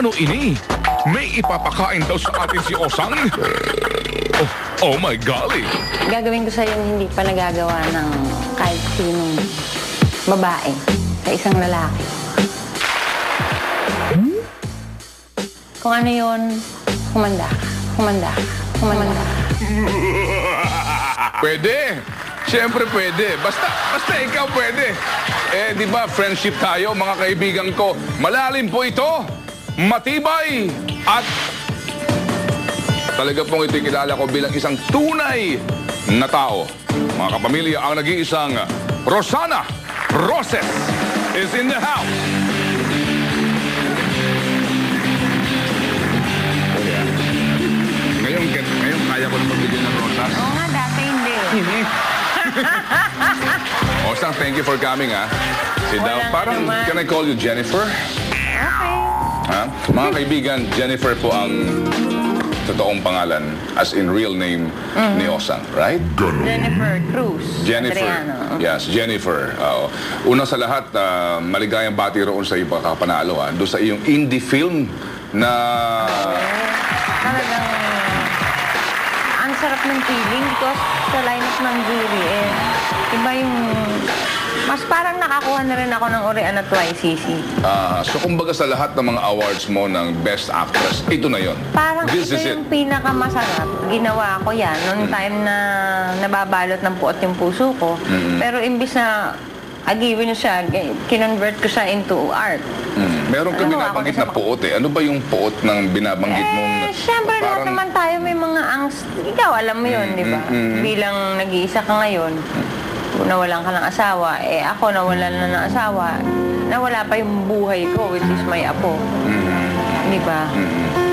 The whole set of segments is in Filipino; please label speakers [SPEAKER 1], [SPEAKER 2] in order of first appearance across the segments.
[SPEAKER 1] Ano ini? May ipapakain daw sa atin si Osang? Oh my golly!
[SPEAKER 2] Gagawin ko sa'yo yung hindi pa nagagawa ng kahit sinong babae sa isang lalaki. Kung ano yun, humanda ka, humanda ka, humanda ka.
[SPEAKER 1] Pwede! Siyempre pwede. Basta ikaw pwede. Eh, di ba, friendship tayo, mga kaibigan ko. Malalim po ito, matibay, at talaga pong ito kilala ko bilang isang tunay na tao. Mga kapamilya, ang nag-iisang Rosana Roses is in the house. Ngayon kaya ko na magbigay ng rosas.
[SPEAKER 2] Oo nga, dati hindi.
[SPEAKER 1] Osang, thank you for coming, ha? Sit down.
[SPEAKER 2] Walang
[SPEAKER 1] Parang,
[SPEAKER 2] anuman.
[SPEAKER 1] can I call you Jennifer?
[SPEAKER 2] Okay.
[SPEAKER 1] Ha? Mga kaibigan, Jennifer po ang totoong pangalan, as in real name ni Osang, right?
[SPEAKER 2] Jennifer Cruz.
[SPEAKER 1] Jennifer.
[SPEAKER 2] Adriano.
[SPEAKER 1] Yes, Jennifer. Una sa lahat, maligayang bati roon sa iyong pagkapanalo, ha? Doon sa iyong indie film na...
[SPEAKER 2] Talagang ang sarap ng feeling because sa lineup ng jury, iba yung... Mas parang nakakuha na rin ako ng Oriana at YCC.
[SPEAKER 1] So, kumbaga sa lahat ng mga awards mo ng Best Actress, ito na yon.
[SPEAKER 2] Parang
[SPEAKER 1] This
[SPEAKER 2] ito
[SPEAKER 1] is it.
[SPEAKER 2] yung pinakamasarap. Ginawa ko yan noong time na nababalot ng puot yung puso ko. Pero imbis na agawin nyo siya, kinonvert ko siya into art.
[SPEAKER 1] Meron ka
[SPEAKER 2] Ano,
[SPEAKER 1] binabanggit
[SPEAKER 2] ako
[SPEAKER 1] na puot, eh. Ano ba yung puot ng binabanggit mong...
[SPEAKER 2] Siyempre lahat naman tayo may mga angst. Ikaw, alam mo yun, di ba? Bilang nag-iisa ka ngayon, nawalan ka ng asawa, ako nawalan na ng asawa, nawala pa yung buhay ko, which is may apo. Di ba?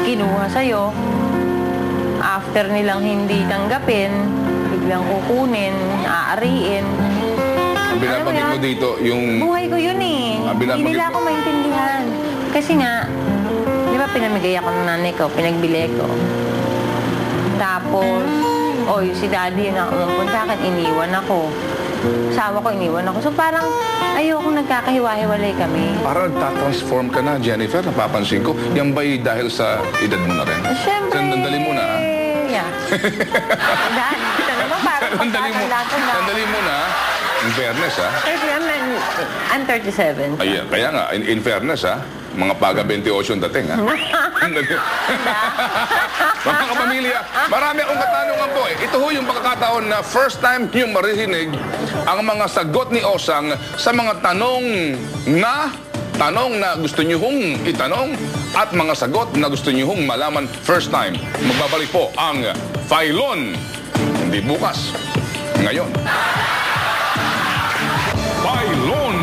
[SPEAKER 2] Kinuha sa'yo, after nilang hindi tanggapin, biglang kukunin, aariin.
[SPEAKER 1] Ang binabanggit mo dito, yung...
[SPEAKER 2] Buhay ko yun eh. Hindi nila ako maintindihan. Kasi nga, di ba pinamigay ako ng nanay ko, pinagbili ko. Tapos, si daddy na umupunta sa akin, iniwan ako. Asawa ko, iniwan ako. So parang ayoko nagkakahiwa-hiwalay kami.
[SPEAKER 1] Parang nagtatransform ka na, Jennifer. Napapansin ko. Yan ba'y dahil sa edad mo na rin?
[SPEAKER 2] Siyempre.
[SPEAKER 1] Sandali muna, ha?
[SPEAKER 2] Yeah. Dahil, ito naman parang
[SPEAKER 1] Sandali muna, ha? In fairness, ha?
[SPEAKER 2] I'm 37.
[SPEAKER 1] Ayan, kaya nga, in fairness, ha? Mga paga 28 dating, ha? Mga kapamilya, marami akong katanungan po, eh. Ito ho yung pagkakataon na first time nyo marinig ang mga sagot ni Osang sa mga tanong na gusto nyo hong itanong at mga sagot na gusto nyo hong malaman first time. Magbabalik po ang Filon. Hindi bukas, ngayon. Filon